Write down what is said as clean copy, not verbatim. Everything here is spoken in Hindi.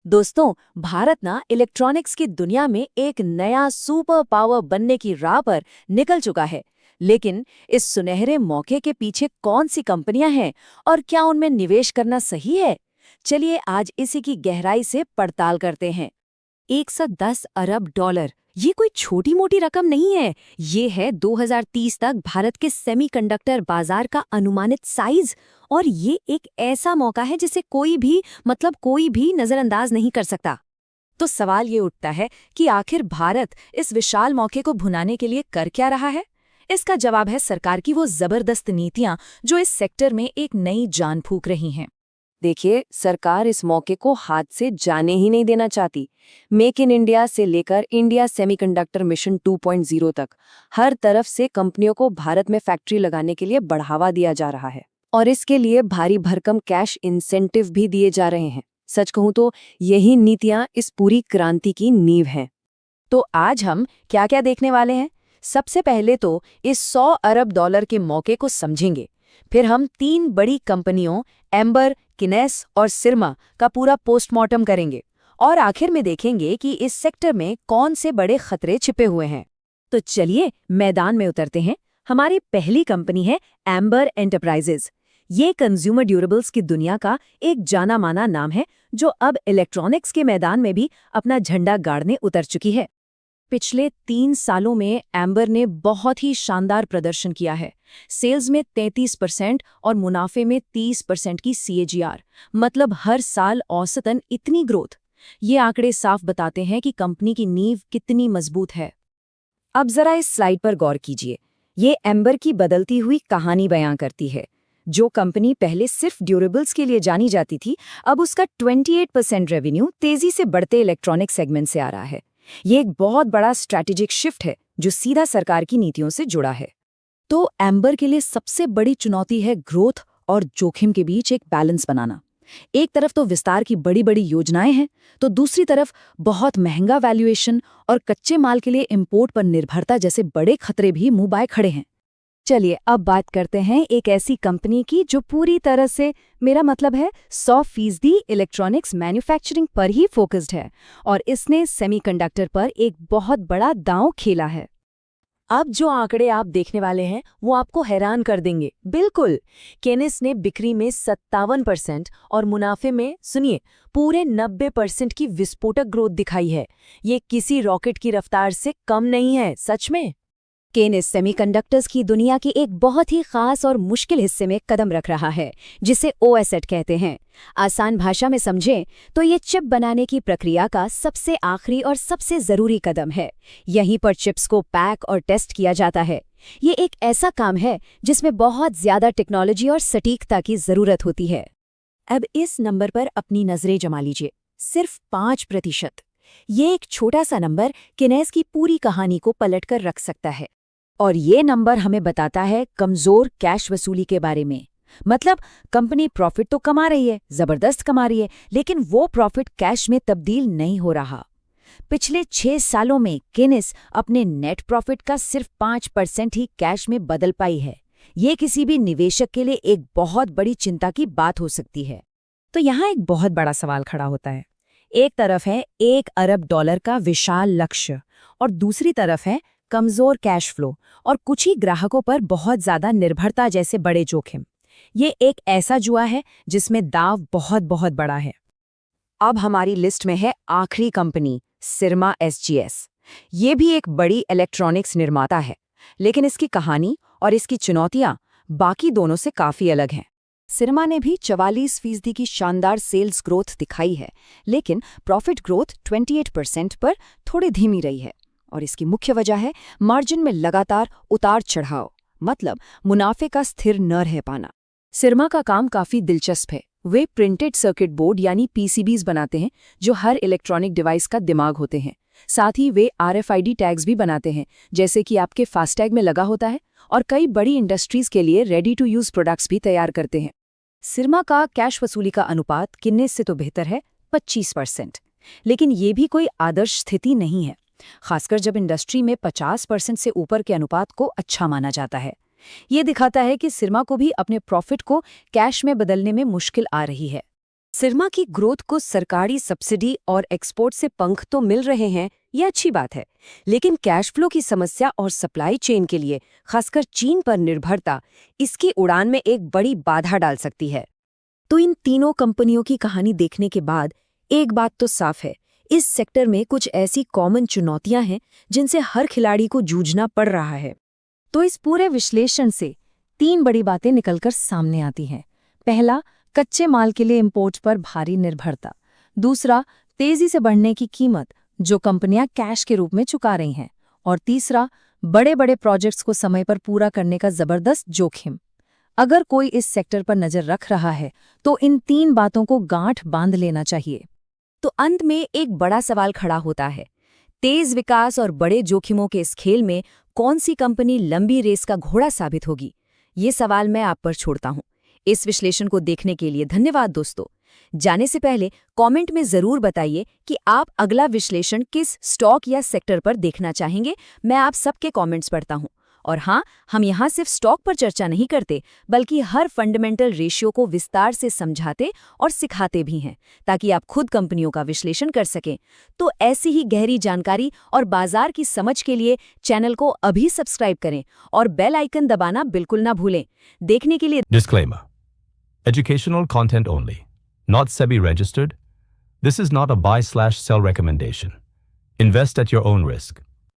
दोस्तों, भारत ना इलेक्ट्रॉनिक्स की दुनिया में एक नया सुपर पावर बनने की राह पर निकल चुका है। लेकिन इस सुनहरे मौके के पीछे कौन सी कंपनियां हैं और क्या उनमें निवेश करना सही है? चलिए आज इसी की गहराई से पड़ताल करते हैं। 110 अरब डॉलर, ये कोई छोटी मोटी रकम नहीं है। ये है 2030 तक भारत के सेमीकंडक्टर बाजार का अनुमानित साइज। और ये एक ऐसा मौका है जिसे कोई भी नजरअंदाज नहीं कर सकता। तो सवाल ये उठता है कि आखिर भारत इस विशाल मौके को भुनाने के लिए कर क्या रहा है? इसका जवाब है सरकार की वो जबरदस्त नीतियां जो इस सेक्टर में एक नई जान फूंक रही हैं। देखिए, सरकार इस मौके को हाथ से जाने ही नहीं देना चाहती। मेक इन इंडिया से लेकर इंडिया सेमीकंडक्टर मिशन 2.0 तक हर तरफ से कंपनियों को भारत में फैक्ट्री लगाने के लिए बढ़ावा दिया जा रहा है और इसके लिए भारी भरकम कैश इंसेंटिव भी दिए जा रहे हैं। सच कहूं तो यही नीतियां इस पूरी क्रांति की नींव हैं। तो आज हम क्या-क्या देखने वाले हैं? सबसे पहले तो इस 100 अरब डॉलर के मौके को समझेंगे। फिर हम 3 बड़ी कंपनियों एम्बर, किनेस और सिरमा का पूरा पोस्टमार्टम करेंगे और आखिर में देखेंगे कि इस सेक्टर में कौन से बड़े खतरे छिपे हुए हैं। तो चलिए मैदान में उतरते हैं। हमारी पहली कंपनी है एम्बर एंटरप्राइजेज। ये कंज्यूमर ड्यूरेबल्स की दुनिया का एक जाना माना नाम है जो अब इलेक्ट्रॉनिक्स के मैदान में भी अपना झंडा गाड़ने उतर चुकी है। पिछले 3 सालों में एम्बर ने बहुत ही शानदार प्रदर्शन किया है। सेल्स में 33% और मुनाफे में 30% की CAGR, मतलब हर साल औसतन इतनी ग्रोथ। ये आंकड़े साफ बताते हैं कि कंपनी की नींव कितनी मजबूत है। अब जरा इस स्लाइड पर गौर कीजिए। ये एम्बर की बदलती हुई कहानी बयां करती है। जो कंपनी पहले सिर्फ ड्यूरेबल्स के लिए जानी जाती थी, अब उसका 28% रेवेन्यू तेजी से बढ़ते इलेक्ट्रॉनिक सेगमेंट से आ रहा है। ये एक बहुत बड़ा स्ट्रैटेजिक शिफ्ट है जो सीधा सरकार की नीतियों से जुड़ा है। तो एम्बर के लिए सबसे बड़ी चुनौती है ग्रोथ और जोखिम के बीच एक बैलेंस बनाना। एक तरफ तो विस्तार की बड़ी बड़ी योजनाएं हैं, तो दूसरी तरफ बहुत महंगा वैल्यूएशन और कच्चे माल के लिए इंपोर्ट पर निर्भरता जैसे बड़े खतरे भी मुंह बाए खड़े हैं। चलिए अब बात करते हैं एक ऐसी कंपनी की जो पूरी तरह से, मेरा मतलब है 100% इलेक्ट्रॉनिक्स मैन्युफैक्चरिंग पर ही फोकस्ड है और इसने सेमीकंडक्टर पर एक बहुत बड़ा दांव खेला है। अब जो आंकड़े आप देखने वाले हैं वो आपको हैरान कर देंगे। बिल्कुल, केनिस ने बिक्री में 57% और मुनाफे में, सुनिए, पूरे 90% की विस्फोटक ग्रोथ दिखाई है। ये किसी रॉकेट की रफ्तार से कम नहीं है, सच में। केनिस सेमीकंडक्टर्स की दुनिया के एक बहुत ही खास और मुश्किल हिस्से में कदम रख रहा है, जिसे OSAT कहते हैं। आसान भाषा में समझें तो ये चिप बनाने की प्रक्रिया का सबसे आखिरी और सबसे जरूरी कदम है। यहीं पर चिप्स को पैक और टेस्ट किया जाता है। ये एक ऐसा काम है जिसमें बहुत ज्यादा टेक्नोलॉजी और सटीकता की जरूरत होती है। अब इस नंबर पर अपनी नजरें जमा लीजिए, सिर्फ 5%। ये एक छोटा सा नंबर केनिस की पूरी कहानी को पलटकर रख सकता है। और ये नंबर हमें बताता है कमजोर कैश वसूली के बारे में। मतलब कंपनी प्रॉफिट तो कमा रही है, जबरदस्त कमा रही है, लेकिन वो प्रॉफिट कैश में तब्दील नहीं हो रहा। पिछले 6 सालों में केनिस अपने नेट प्रॉफिट का सिर्फ 5% ही कैश में बदल पाई है। ये किसी भी निवेशक के लिए एक बहुत बड़ी चिंता की बात हो सकती है। तो यहाँ एक बहुत बड़ा सवाल खड़ा होता है। एक तरफ है 1 अरब डॉलर का विशाल लक्ष्य और दूसरी तरफ है कमजोर कैश फ्लो और कुछ ही ग्राहकों पर बहुत ज्यादा निर्भरता जैसे बड़े जोखिम। ये एक ऐसा जुआ है जिसमें दाव बहुत बहुत बड़ा है। अब हमारी लिस्ट में है आखिरी कंपनी, सिरमा SGS। ये भी एक बड़ी इलेक्ट्रॉनिक्स निर्माता है, लेकिन इसकी कहानी और इसकी चुनौतियां बाकी दोनों से काफी अलग हैं। सिरमा ने भी 44% की शानदार सेल्स ग्रोथ दिखाई है, लेकिन प्रॉफिट ग्रोथ 28% पर थोड़ी धीमी रही है। और इसकी मुख्य वजह है मार्जिन में लगातार उतार चढ़ाव, मतलब मुनाफे का स्थिर न रह पाना। सिरमा का काम काफी दिलचस्प है। वे प्रिंटेड सर्किट बोर्ड यानी PCBs बनाते हैं जो हर इलेक्ट्रॉनिक डिवाइस का दिमाग होते हैं। साथ ही वे RFID टैग्स भी बनाते हैं, जैसे कि आपके फास्टैग में लगा होता है, और कई बड़ी इंडस्ट्रीज के लिए रेडी टू यूज प्रोडक्ट्स भी तैयार करते हैं। सिरमा का कैश वसूली का अनुपात किन्नेस से तो बेहतर है, 25%, लेकिन ये भी कोई आदर्श स्थिति नहीं है, खासकर जब इंडस्ट्री में 50% से ऊपर के अनुपात को अच्छा माना जाता है। ये दिखाता है कि सिरमा को भी अपने प्रॉफिट को कैश में बदलने में मुश्किल आ रही है। सिरमा की ग्रोथ को सरकारी सब्सिडी और एक्सपोर्ट से पंख तो मिल रहे हैं, ये अच्छी बात है, लेकिन कैश फ्लो की समस्या और सप्लाई चेन के लिए खासकर चीन पर निर्भरता इसकी उड़ान में एक बड़ी बाधा डाल सकती है। तो इन तीनों कंपनियों की कहानी देखने के बाद एक बात तो साफ है, इस सेक्टर में कुछ ऐसी कॉमन चुनौतियां हैं जिनसे हर खिलाड़ी को जूझना पड़ रहा है। तो इस पूरे विश्लेषण से 3 बड़ी बातें निकलकर सामने आती हैं। पहला, कच्चे माल के लिए इंपोर्ट पर भारी निर्भरता। दूसरा, तेजी से बढ़ने की कीमत जो कंपनियां कैश के रूप में चुका रही हैं। और तीसरा, बड़े बड़े प्रोजेक्ट्स को समय पर पूरा करने का जबरदस्त जोखिम। अगर कोई इस सेक्टर पर नजर रख रहा है तो इन 3 बातों को गांठ बांध लेना चाहिए। तो अंत में एक बड़ा सवाल खड़ा होता है, तेज विकास और बड़े जोखिमों के इस खेल में कौन सी कंपनी लंबी रेस का घोड़ा साबित होगी? ये सवाल मैं आप पर छोड़ता हूं। इस विश्लेषण को देखने के लिए धन्यवाद दोस्तों। जाने से पहले कमेंट में जरूर बताइए कि आप अगला विश्लेषण किस स्टॉक या सेक्टर पर देखना चाहेंगे। मैं आप सबके कमेंट्स पढ़ता हूं। और हाँ, हम यहाँ सिर्फ स्टॉक पर चर्चा नहीं करते, बल्कि हर फंडामेंटल रेशियो को विस्तार से समझाते और सिखाते भी हैं, ताकि आप खुद कंपनियों का विश्लेषण कर सकें। तो ऐसी ही गहरी जानकारी और बाजार की समझ के लिए चैनल को अभी सब्सक्राइब करें और बेल आइकन दबाना बिल्कुल ना भूलें। देखने के लिए Disclaimer. Educational content only. Not SEBI registered. This is not a buy/sell recommendation. Invest at your own risk.